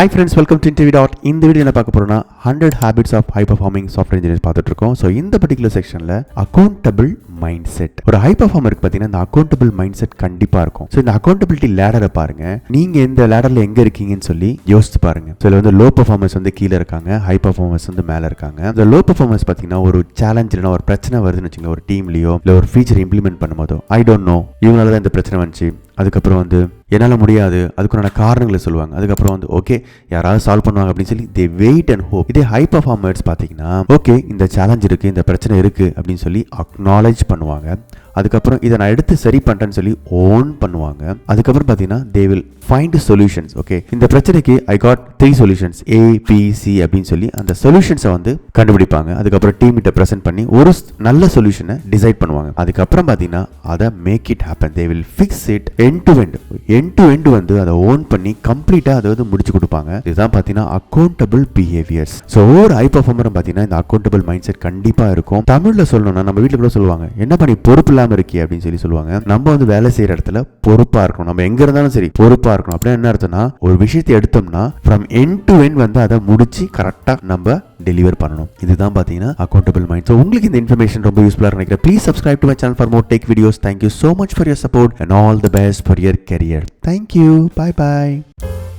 Hi friends, welcome to InterviewDOT. இந்த video என்ன பார்க்க போறோம்னா 100 habits of high performing software engineers பார்த்துட்டு இருக்கோம். ஸோ இந்த பர்டிகுலர் செக்ஷன்ல அக்கௌண்டபிள் மைண்ட் செட். ஒரு ஹை பர்ஃபார்மருக்கு பார்த்தீங்கன்னா இந்த அக்கௌண்டபிள் மைண்ட் செட் கண்டிப்பாக இருக்கும். ஸோ இந்த அக்கௌண்டபிலிட்டி லேடரை பாருங்க, நீங்க இந்த லேடர்ல எங்க இருக்கீங்கன்னு சொல்லி யோசிச்சு பாருங்க. ஸோ இதுல வந்து லோ பர்ஃபார்மன்ஸ் வந்து கீழே இருக்காங்க, ஹை பர்ஃபார்மன்ஸ் வந்து மேலே இருக்காங்க. இந்த லோ பர்ஃபார்மன்ஸ் பார்த்தீங்கன்னா ஒரு சேலஞ்ச் இல்லைனா ஒரு பிரச்சனை வருதுன்னு வச்சுக்கோங்க, ஒரு டீம்லயோ இல்லை ஒரு ஃபீச்சர் இம்ப்ளிமெண்ட் பண்ணும்போதோ ஐ டோன்ட் நோ இவங்களால தான் இந்த பிரச்சனை வந்துச்சு, அதுக்கப்புறம் வந்து என்னால் முடியாது, அதுக்குண்டான காரணங்களை சொல்லுவாங்க. அதுக்கப்புறம் வந்து ஓகே யாராவது சால்வ் பண்ணுவாங்க அப்படின்னு சொல்லி தே வெயிட் அண்ட் ஹோப். இதே ஹை பர்ஃபார்மர்ஸ் பார்த்தீங்கன்னா ஓகே இந்த சேலஞ்ச் இருக்குது, இந்த பிரச்சனை இருக்குது அப்படின்னு சொல்லி அக்னாலேஜ் பண்ணுவாங்க. அதுக்கப்புறம் இதை நான் எடுத்து சரி பண்ணுறேன்னு சொல்லி ஓன் பண்ணுவாங்க. அதுக்கப்புறம் பார்த்தீங்கன்னா they will find solutions. Okay இந்த பிரச்சனைக்கு ஐ காட் 3 சொல்யூஷன்ஸ் ABC அப்படின்னு சொல்லி அந்த சொல்யூஷன்ஸை வந்து கண்டுபிடிப்பாங்க. அதுக்கப்புறம் டீம் கிட்ட ப்ரெசென்ட் பண்ணி ஒரு நல்ல சொல்யூஷனை டிசைட் பண்ணுவாங்க. அதுக்கப்புறம் பார்த்தீங்கன்னா அதை make it happen. They will fix it end to end வந்து அதை ஓன் பண்ணி கம்ப்ளீட்டாக அதை வந்து முடிச்சு கொடுப்பாங்க. இதுதான் பார்த்தீங்கன்னா அக்கௌண்டபிள் பிஹேவியர்ஸ். ஸோ ஒவ்வொரு ஹை பர்ஃபார்மரும் பார்த்தீங்கன்னா இந்த அக்கௌண்டபிள் மைண்ட் செட் கண்டிப்பாக இருக்கும். தமிழில் சொல்லணும்னா நம்ம வீட்டில் கூட சொல்லுவாங்க, என்ன பண்ணி பொறுப்பு இல்லாமல் இருக்கே அப்படின்னு சொல்லி சொல்லுவாங்க. நம்ம வந்து வேலை செய்யற இடத்துல பொறுப்பா இருக்கணும், நம்ம எங்க இருந்தாலும் சரி பொறுப்பா இருக்கணும். அப்படின்னா என்ன அர்த்தம்னா ஒரு விஷயத்தை எடுத்தோம்னா ஃப்ரம் எண்ட் டு எண்ட் வந்து அதை முடிச்சு கரெக்டா நம்ம டெலிவர் பண்ணணும். இதுதான் பாத்தீங்கன்னா அக்கௌண்டபிள் மைண்ட். ஸோ உங்களுக்கு இந்த இன்ஃபர்மேஷன் ரொம்ப யூஸ்ஃபுல்லா நினைக்கிறேன். Please subscribe to my channel for more tech videos. Thank you so much for your support and all the best for your career. Thank you. Bye bye.